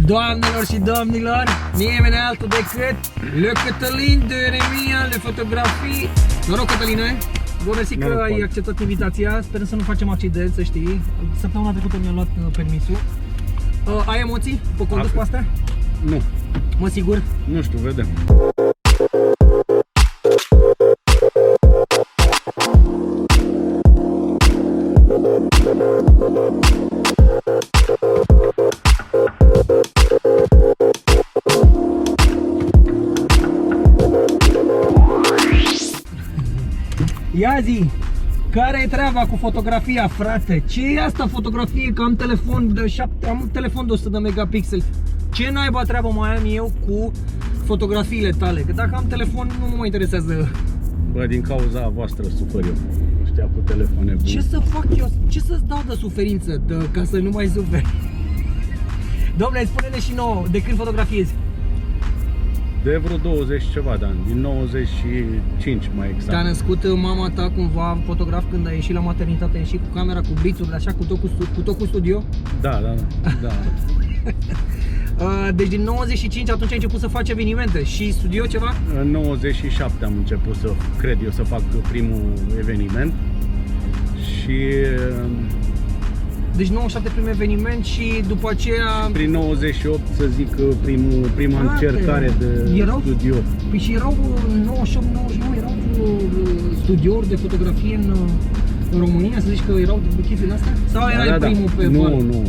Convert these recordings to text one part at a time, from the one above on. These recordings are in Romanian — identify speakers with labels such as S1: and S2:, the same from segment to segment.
S1: Doamnelor și domnilor, nimeni altul decât Le Cătălin de Remia, le fotografii. Noroc, Cătăline! Bă, mersi că ai acceptat invitația, sperăm să nu facem accident, să știi. Săptămâna trecută mi-am luat permisul. Ai emoții pe condus pe astea?
S2: Nu.
S1: Mă, sigur?
S2: Nu știu, vedem.
S1: Ia zi, care e treaba cu fotografia, frate? Ce e asta fotografie? Că am telefon de 7, am un telefon de 100 de megapixeli. Ce naiba treabă mai am eu cu fotografiile tale? Că dacă am telefon nu mă interesează.
S2: Bă, din cauza voastră sufăr eu. Știa cu telefoane bune.
S1: Ce să fac eu? Ce să-ți dau de suferință ca să nu mai suferi? Dom'le, spune-ne și nouă, de când fotografiezi?
S2: De vreo 20 ceva de ani, din 95 mai exact.
S1: Te-a născut mama ta cumva fotograf când ai ieșit la maternitate, ai ieșit cu camera, cu blițurile, așa, cu tot cu studio?
S2: Da.
S1: Deci din 95 atunci ai început să faci evenimente și studio ceva?
S2: În 97 am început să, cred eu, să fac primul eveniment. Și
S1: deci 97 primul eveniment și după aceea...
S2: prin 98, să zic, prima încercare de studio.
S1: Păi și erau 98-99, erau studiouri de fotografie în România, să zici că erau de chestiile astea? Sau erai primul pe val?
S2: Nu.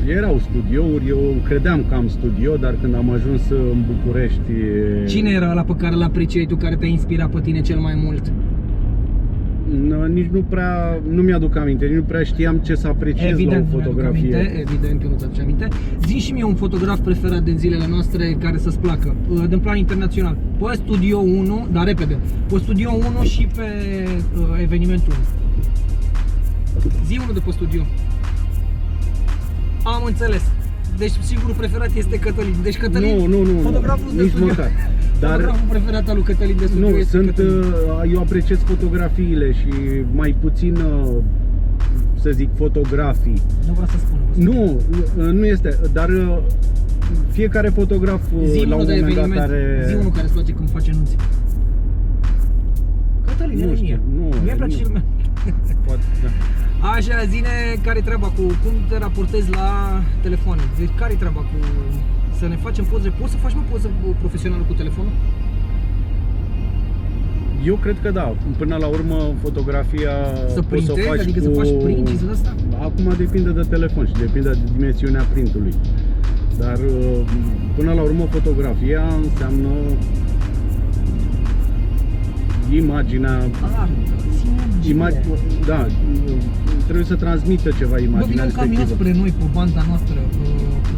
S2: Erau studiouri, eu credeam că am studio, dar când am ajuns în București...
S1: Cine era ăla pe care îl apreciai tu, care te-a inspirat pe tine cel mai mult?
S2: Nici nu mi-aduc aminte, nici nu prea știam ce să apreciez la o fotografie.
S1: Evident că nu ți-aduce aminte. Zi și mie un fotograf preferat din zilele noastre care să-ți placă, din plan internațional. Pe Studio 1, dar repede, pe Studio 1 și pe evenimentul 1. Zi unul de pe Studio. Am înțeles. Deci sigurul preferat este Cătălin. Deci Cătălin,
S2: nu,
S1: fotograful de
S2: nici
S1: studio.
S2: Măcar. Dar
S1: fotograful preferat al lui Cătălin de studio este Cătălin.
S2: Eu apreciez fotografiile și mai puțin, să zic, fotografii.
S1: Nu vreau să spun.
S2: Nu este, dar fiecare fotograf la un moment dat are...
S1: Zi unul care îți place când face anunți. Cătălin,
S2: nu știu,
S1: mie place cel mai...
S2: Poate, da.
S1: Așa, zine, care-i treaba cu cum te raportezi la telefoane? Deci care-i treaba cu să ne facem poze? Poți să faci poză profesională cu telefonul?
S2: Eu cred că da. Până la urmă, fotografia
S1: să
S2: poți să o faci
S1: adică
S2: cu...
S1: să faci print și asta?
S2: Acum depinde de telefon și depinde de dimensiunea printului. Dar până la urmă, fotografia înseamnă imaginea... Da, trebuie să transmită ceva imaginea respectivă.
S1: Bă, vine un camion spre noi, pe banda noastră,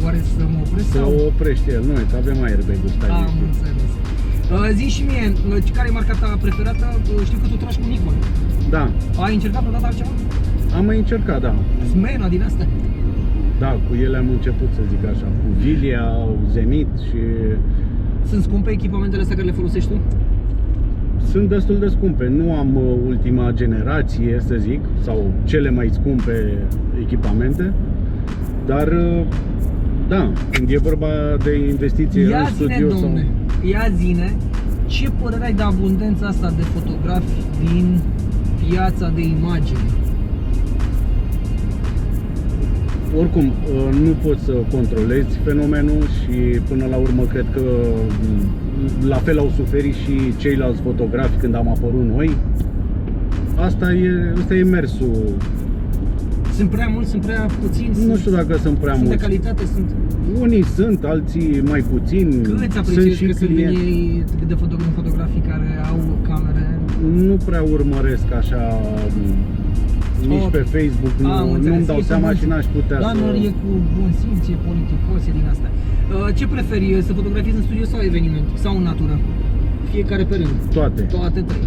S1: oare să mă opresc sau?
S2: Să oprești el, nu, că avem airbag-ul, stai.
S1: Am înțeles. Zi și mie, care e marca ta preferată? Știu că tu tragi cu Nikon.
S2: Da.
S1: Ai încercat vreodată altceva?
S2: Am mai încercat, da.
S1: Smena din astea?
S2: Da, cu ele am început, să zic așa, cu Vilia, Zenit și...
S1: Sunt scumpe echipamentele astea care le folosești tu?
S2: Sunt destul de scumpe, nu am ultima generație, să zic, sau cele mai scumpe echipamente, dar da, când e vorba de investiție în studio sau...
S1: Ia zine, ce părere ai de abundența asta de fotografi din piața de imagini?
S2: Oricum, nu poți să controlezi fenomenul și până la urmă cred că la fel au suferit și ceilalți fotografi când am apărut noi. Asta e mersul.
S1: Sunt prea mulți, sunt prea puțini?
S2: Nu știu dacă sunt prea mulți.
S1: Sunt de calitate?
S2: Unii sunt, alții mai puțini.
S1: Câți apreciezi că sunt ei de fotografii care au camere?
S2: Nu prea urmăresc așa nici pe Facebook, nu-mi dau seama și n-aș putea să...
S1: Dar e cu bun simț, e politicos, e din asta. Ce preferi, să fotografiezi în studio sau eveniment? Sau în natură? Fiecare pe rând?
S2: Toate.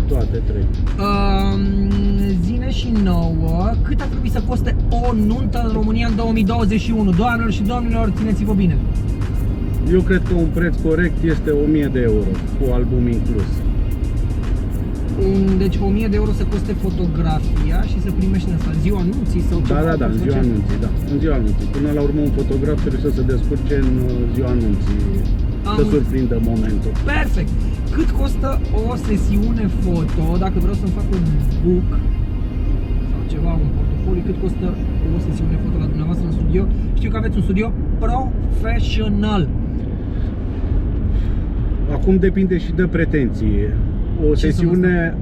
S1: Toate trei. Zine și nouă, cât ar trebui să coste o nuntă în România în 2021? Doamnelor și domnilor, țineți-vă bine!
S2: Eu cred că un preț corect este 1000 de euro, cu album inclus.
S1: Deci 1000 de euro să coste fotografia și să primești în asta ziua anunții sau ceva?
S2: Da, în ziua anunții, da. În ziua anunții. Până la urmă un fotograf trebuie să se descurce în ziua anunții, să surprindă momentul.
S1: Perfect! Cât costă o sesiune foto, dacă vreau să-mi fac un book sau ceva, un portofoliu, cât costă o sesiune foto la dumneavoastră în studio? Știu că aveți un studio profesional.
S2: Acum depinde și de pretenții. O sesiune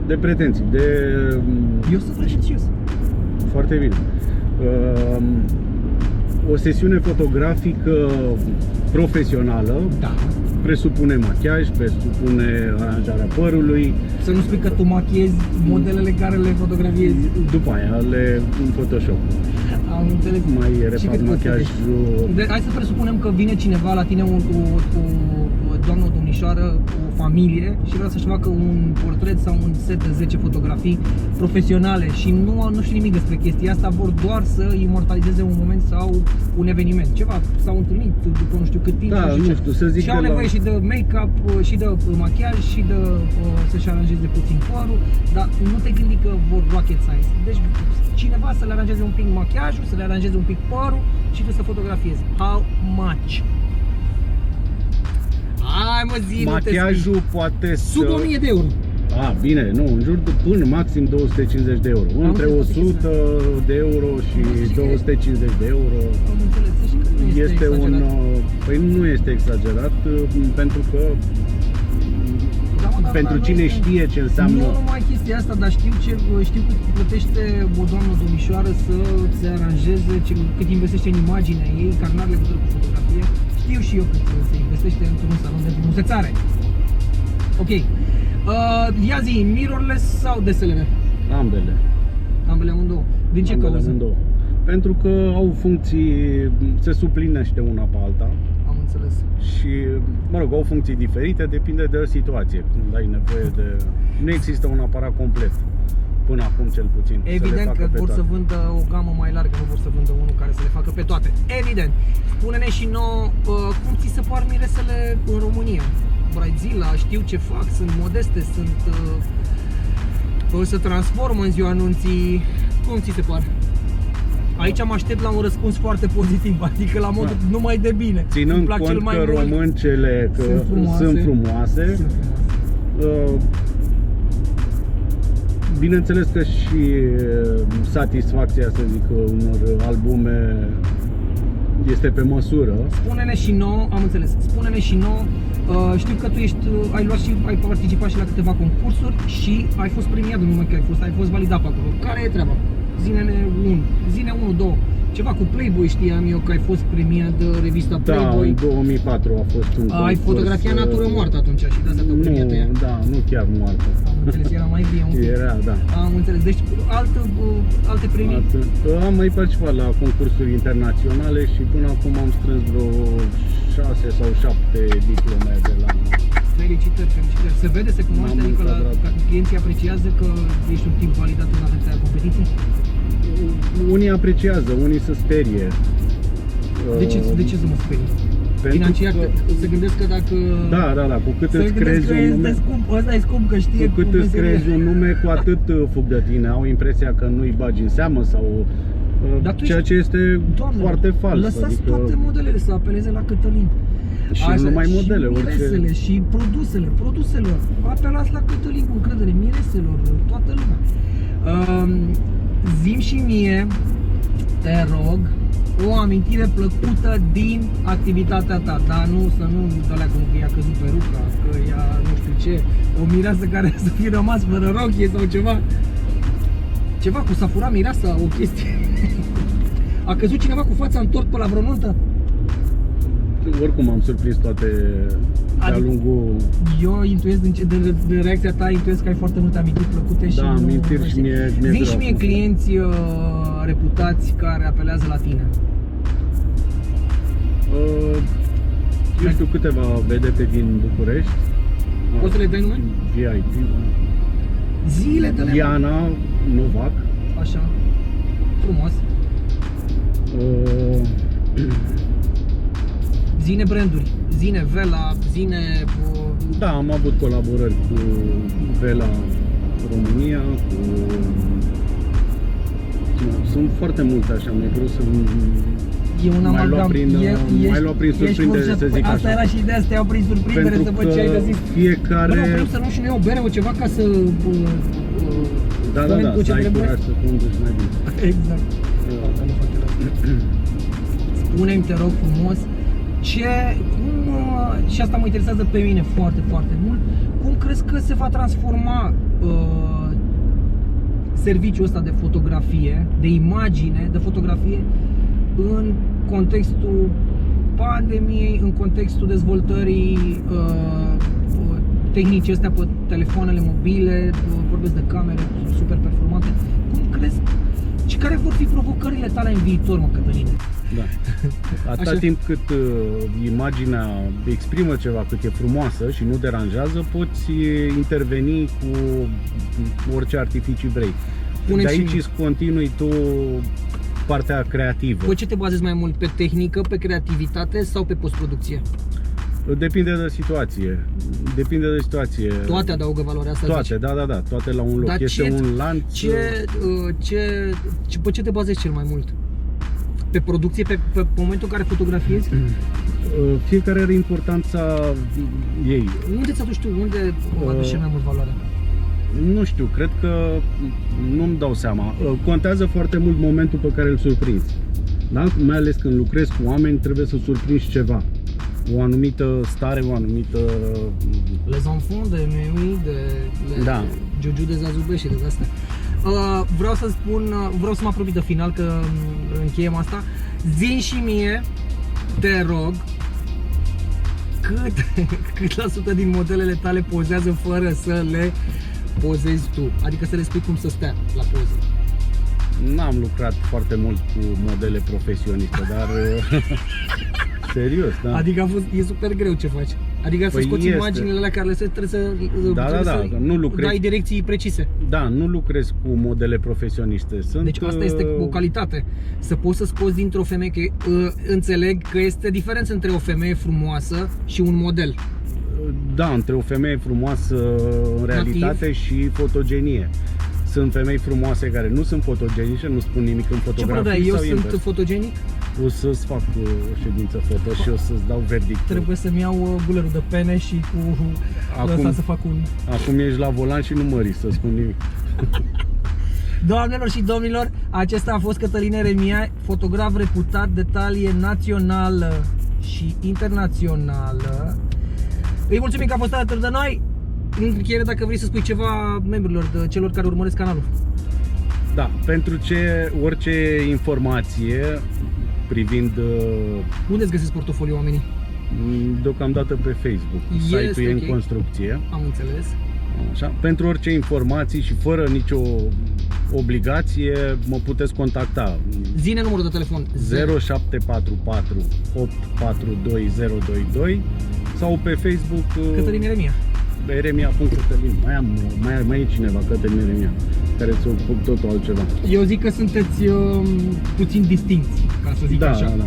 S2: de pretenții, de...
S1: Eu sunt pretențios.
S2: Foarte bine. O sesiune fotografică profesională,
S1: da,
S2: presupune machiaj, presupune aranjarea părului.
S1: Să nu spui că tu machiezi modelele care le fotografiezi.
S2: După aia le în Photoshop.
S1: Am înțeles.
S2: Mai refac machiajul.
S1: Hai să presupunem că vine cineva la tine, o doamnă, o domnișoară, o familie și vrea să-și facă un portret sau un set de 10 fotografii profesionale și nu știu nimic despre chestia asta, vor doar să imortalizeze un moment sau un eveniment. Ceva, s-au întâlnit după nu știu cât timp.
S2: Da, nu știu, să zic.
S1: Și au nevoie și de make-up, și de machiaj, și de să-și aranjeze puțin părul, dar nu te gândi că vor rocket science. Deci cineva să le aranjeze un pic machiajul, să le aranjeze un pic părul și tu să fotografiezi. How much? Hai mă, zi,
S2: machiajul poate să...
S1: Sub 1000 de euro.
S2: Bine, nu, în jur de până maxim 250 de euro. Între 100 de euro și 250 de euro.
S1: Am înțeles, și că nu este exagerat.
S2: Păi nu este exagerat, pentru că pentru cine știe ce înseamnă.
S1: Nu numai chestia asta, dar știu cât plătește o doamnă, o domnișoară să se aranjeze, cât investește în imaginea ei, care n-are legătură cu fotografie. Știu și eu cât se investește într-un salon de frumusețare. Ok. Ia zi, mirrorless sau DSLR?
S2: Ambele.
S1: Ambele amândouă. Din ce cauză?
S2: Amândouă. Pentru că au funcții, se suplinește una pe alta.
S1: Am înțeles.
S2: Și, mă rog, au funcții diferite, depinde de situație. Când ai nevoie de... Nu există un aparat complet. Până acum, cel puțin.
S1: Evident că vor să vândă o gamă mai largă, nu vor să vândă unul care să le facă pe toate. Evident. Spune-ne și nouă cum ți se par miresele în România. Bridezilla, știu ce fac, sunt modeste, se transformă în ziua anunții. Cum ți se par? Aici mă aștept la un răspuns foarte pozitiv, adică la modul numai de bine.
S2: Ținând cont cel mai că româncele sunt frumoase. Bineînțeles că și satisfacția, să zic, unor albume este pe măsură.
S1: Spune-ne și nouă, am înțeles, spune-ne și nouă, știu că tu ai participat și la câteva concursuri și ai fost premiat, nu numai că ai fost validat pe acolo. Care e treaba? Zine 1, 2. Ceva cu Playboy știam eu că ai fost premiat de revista Playboy.
S2: Da, în 2004 a fost un concurs.
S1: Ai fotografiat natură moartă atunci și de asta te-au premiat ea.
S2: Da, nu chiar moartă.
S1: Am înțeles, era mai vie un pic.
S2: Era, da.
S1: Am înțeles, deci alte premii?
S2: Am mai participat la concursuri internaționale și până acum am strâns vreo 6 sau 7 diplome de la...
S1: Felicitări. Se vede, se cunoaște, adică clienții apreciază că ești un tip validat în atâtea competiții?
S2: Unii apreciază, unii se sperie.
S1: De ce să mă sperie? Financiar, se gândesc că dacă...
S2: Da, cu cât îți crezi un nume...
S1: Ăsta e scump, că știe
S2: cu cât îți crezi un nume, cu atât fug de tine. Au impresia că nu-i bagi în seamă sau... ceea ce este foarte fals.
S1: Lăsați toate modelele să apeleze la Cătălin.
S2: Și nu numai modele,
S1: și miresele, și produselor. Apelați la Cătălin cu încredere, mireselor, toată lumea. Zi-mi și mie, te rog, o amintire plăcută din activitatea ta, dar să nu alea cum că i-a căzut peruca, că ea nu știu ce, o mireasă care să fi rămas fără rochie sau ceva. Ceva cu s-a furat mireasa, o chestie. A căzut cineva cu fața întort pe la vreo nuntă?
S2: Oricum am surprins toate de-a lungul...
S1: Eu intuiesc din reacția ta, intuiesc că ai foarte multe amintiri plăcute și
S2: amintiri și mie
S1: zi și mie clienți reputați care apelează la tine.
S2: Eu știu câteva vedete din București.
S1: Poți să le dai nume?
S2: VIP.
S1: Zile de
S2: Diana Novac.
S1: Așa. Frumos. Zine branduri, zine Vela, zine
S2: Da, am avut colaborări cu Vela România, cu... Sunt foarte multe așa, mi-e greu să
S1: E un
S2: mai
S1: amalgam.
S2: mai luat prin surprindere, să zic
S1: Asta
S2: așa.
S1: era și ideea, să te iau prin surprindere,
S2: Pentru
S1: să văd
S2: că
S1: ce ai de zis.
S2: fiecare...
S1: Bă, nu, vrem să luăm și noi o bere, o ceva ca să...
S2: Da,
S1: spunem cu ce
S2: să ai
S1: trebuie.
S2: curaj să conduci mai bine.
S1: Exact. Spune-mi, te rog frumos, și asta mă interesează pe mine foarte, foarte mult, cum crezi că se va transforma serviciul ăsta de fotografie, de imagine, de fotografie în contextul pandemiei, în contextul dezvoltării tehnice astea pe telefoanele mobile, vorbesc de camere super performante. Cum crezi și care vor fi provocările tale în viitor, mă, Cătăline?
S2: Da. Atâta
S1: Așa.
S2: timp cât imaginea exprimă ceva, cât e frumoasă și nu deranjează, poți interveni cu orice artificii vrei.
S1: Pune-mi
S2: De aici
S1: și-
S2: îți continui tu partea creativă.
S1: Pe ce te bazezi mai mult? Pe tehnică, pe creativitate sau pe postproducție?
S2: Depinde de situație. Depinde de situație.
S1: Toate adaugă valoarea asta,
S2: Toate,
S1: zici?
S2: da, toate la un loc.
S1: Dar
S2: Este un lanț.
S1: pe ce te bazezi cel mai mult? Pe producție, pe momentul în care fotografiezi?
S2: Fiecare are importanța ei.
S1: Unde ți-aduci tu? Unde aduci cel mai mult valoare?
S2: Nu știu, cred că nu-mi dau seama. Contează foarte mult momentul pe care îl surprinzi. Da? Mai ales când lucrezi cu oameni, trebuie să surprinzi ceva. O anumită stare, o anumită...
S1: Les enfants de Meui, de
S2: Da.
S1: Giugiu de Zazube și de astea. Vreau să spun, vreau să mă apropii de final, că încheiem asta. Zi-mi și mie, te rog, cât la sută din modelele tale pozează fără să le pozezi tu? Adică să le spui cum să stea la poză.
S2: N-am lucrat foarte mult cu modele profesioniste, dar... Serios, da.
S1: Adică e super greu ce faci. Adică să
S2: Păi
S1: scoți
S2: este.
S1: imaginile alea care le trebuie să,
S2: Da,
S1: trebuie
S2: da,
S1: să
S2: nu lucrezi.
S1: dai direcții precise.
S2: Da, nu lucrez cu modele profesioniste. Sunt,
S1: Deci asta este o calitate. Să poți să scoți dintr-o femeie, că înțeleg că este diferență între o femeie frumoasă și un model.
S2: Da, între o femeie frumoasă în realitate și fotogenie. Sunt femei frumoase care nu sunt fotogenice, nu spun nimic în
S1: Ce
S2: fotografii
S1: părere ai? Eu
S2: sau
S1: sunt
S2: invers.
S1: fotogenic?
S2: O să-ți fac o ședință foto și o să-ți dau verdictul.
S1: Trebuie să-mi iau gulerul de pene și cu
S2: Acum-
S1: ăsta să fac un...
S2: Acum ești la volan și nu mări să spun nimic.
S1: Doamnelor și domnilor, acesta a fost Cătălin Eremia, fotograf reputat de talie națională și internațională. Îi mulțumim că a fost alături de noi. În încheiere, dacă vrei să spui ceva membrilor, de celor care urmăresc canalul.
S2: Da, pentru orice informație privind
S1: Unde îți găsesc portofoliul oamenii?
S2: deocamdată pe Facebook.
S1: Este
S2: Site-ul e
S1: ok.
S2: în construcție.
S1: Am înțeles.
S2: Așa. Pentru orice informații și fără nicio obligație mă puteți contacta.
S1: Zine numărul de telefon.
S2: 0744 842022 sau pe Facebook
S1: Cătălin Eremia.
S2: Eremia.Cătălin. Mai e cineva, Cătălin Eremia, care se ocupă cu totul altceva.
S1: Eu zic că sunteți puțin distinți, ca să zic
S2: Da,
S1: așa.
S2: da.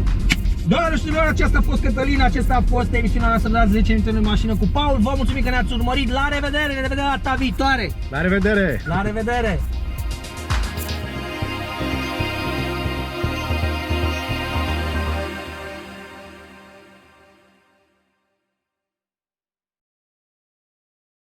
S1: Doamnelor și domnilor, aceasta a fost Cătălin, acesta a fost emisiunea noastră de azi, 10 minute în mașină cu Paul. Vă mulțumim că ne-ați urmărit. La revedere, ne revedem data viitoare.
S2: La revedere!
S1: La revedere!